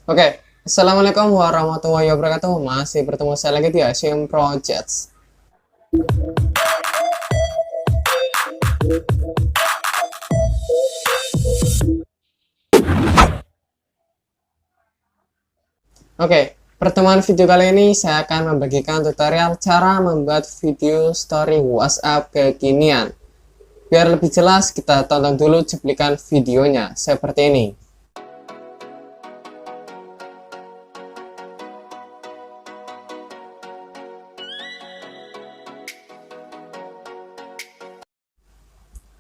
Oke, Assalamualaikum warahmatullahi wabarakatuh. Masih bertemu saya lagi di Asim Projects. Oke, pertemuan video kali ini saya akan membagikan tutorial cara membuat video story WhatsApp kekinian. Biar lebih jelas, kita tonton dulu cuplikan videonya seperti ini.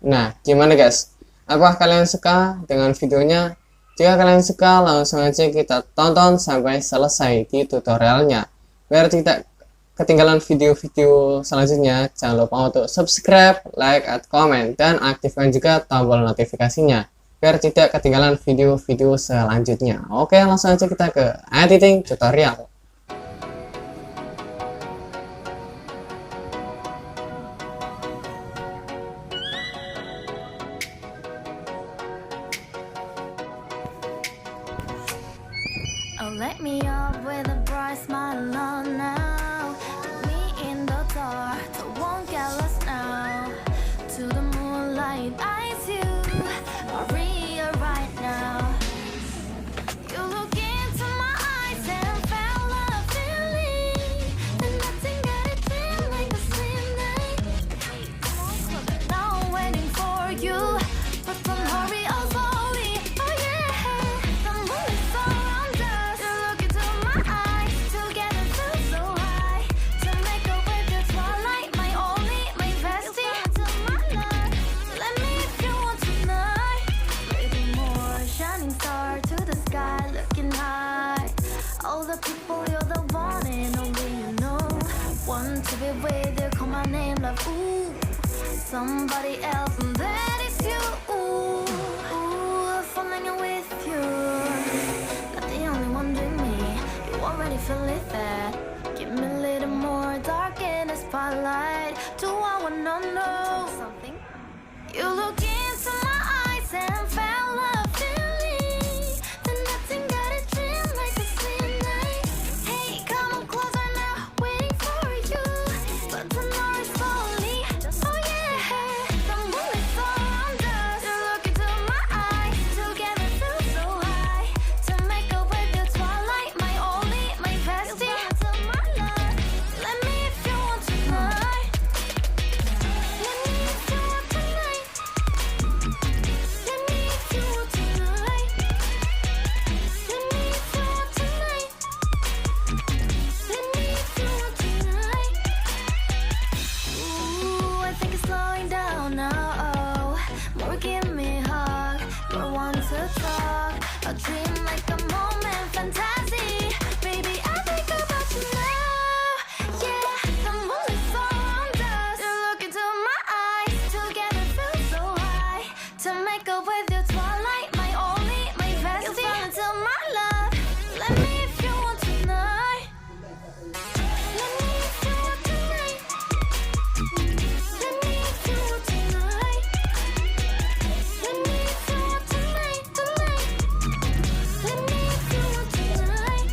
Nah, gimana guys? Apakah kalian suka dengan videonya? Jika kalian suka, langsung aja kita tonton sampai selesai di tutorialnya. Biar tidak ketinggalan video-video selanjutnya, jangan lupa untuk subscribe, like, atau komen, dan aktifkan juga tombol notifikasinya. Biar tidak ketinggalan video-video selanjutnya. Oke, langsung aja kita ke editing tutorial. Oh, let me up with a bright smile on now. Me in the dark, so won't get lost now. To the moonlight, eyes you are real right now. You look into my eyes and felt a feeling, and nothing got it feel like a slim night. Now I'm waiting for you, but don't hurry, oh slowly. Oh yeah, the moon is around us. You look into my eyes, together feel so high. To make a way to twilight, my only, my bestie. To my love, let me if you want tonight. Little more shining star to the sky, looking high. All the people, you're the one and only you know. Want to be with you, call my name, love. Ooh, somebody else, and that is you. Ooh, ooh, falling in with you. Not the only one doing me. You already feel it there. Give me a little more dark in the spotlight. Do I wanna know something? You look into my eyes and felt a feeling, then nothing got a dream like a slim night. Hey, come on closer now, waiting for you, but tonight is slowly. Oh yeah, the moon is around us. You look into my eyes, together feel so high. To make a way through twilight, my only, my bestie. To my love, let me if you want tonight. Let me if you want tonight. Let me if you want tonight. Let me if you want tonight. Let me if you want tonight. Ooh, I think it's slowing down now. More give me a hug. More want to talk. A dream like a moment, fantasy. Baby, I think about you now. Yeah, the moon is around us. You look into my eyes, together feel so high. To make a way through twilight, my only, my bestie. You fall into my love. Let me if you want tonight. Let me if you want tonight. Let me if you want tonight. Let me if you want tonight, tonight. Let me if you want tonight.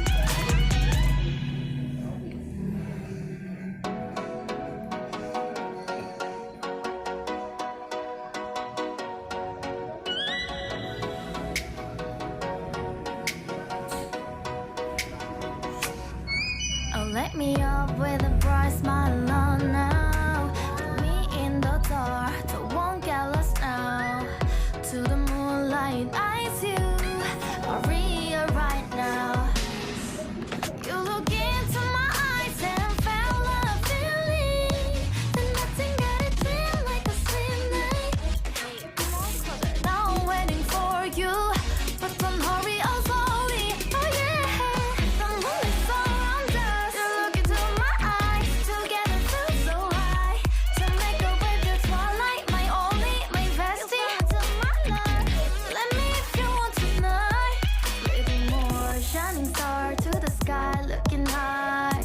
Oh, let me up with a bright smile on now. Me in the dark, so won't get lost now. To the moonlight, eyes you are real right now. You look into my eyes and felt a feeling, then nothing got it feel like a slim night. Now I'm waiting for you, but don't hurry, oh slowly. Oh yeah, the moon is around us. You look into my eyes, together feel so high. To make a way through twilight, my only, my bestie. To my love, let me if you want tonight. Little more shining star to the sky, looking high.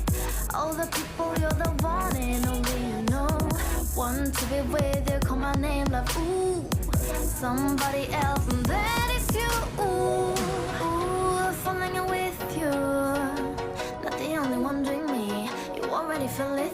All the people, you're the one and only you know. Want to be with you, call my name, love. Ooh, somebody else, and that is you. Ooh, ooh, falling away. feeling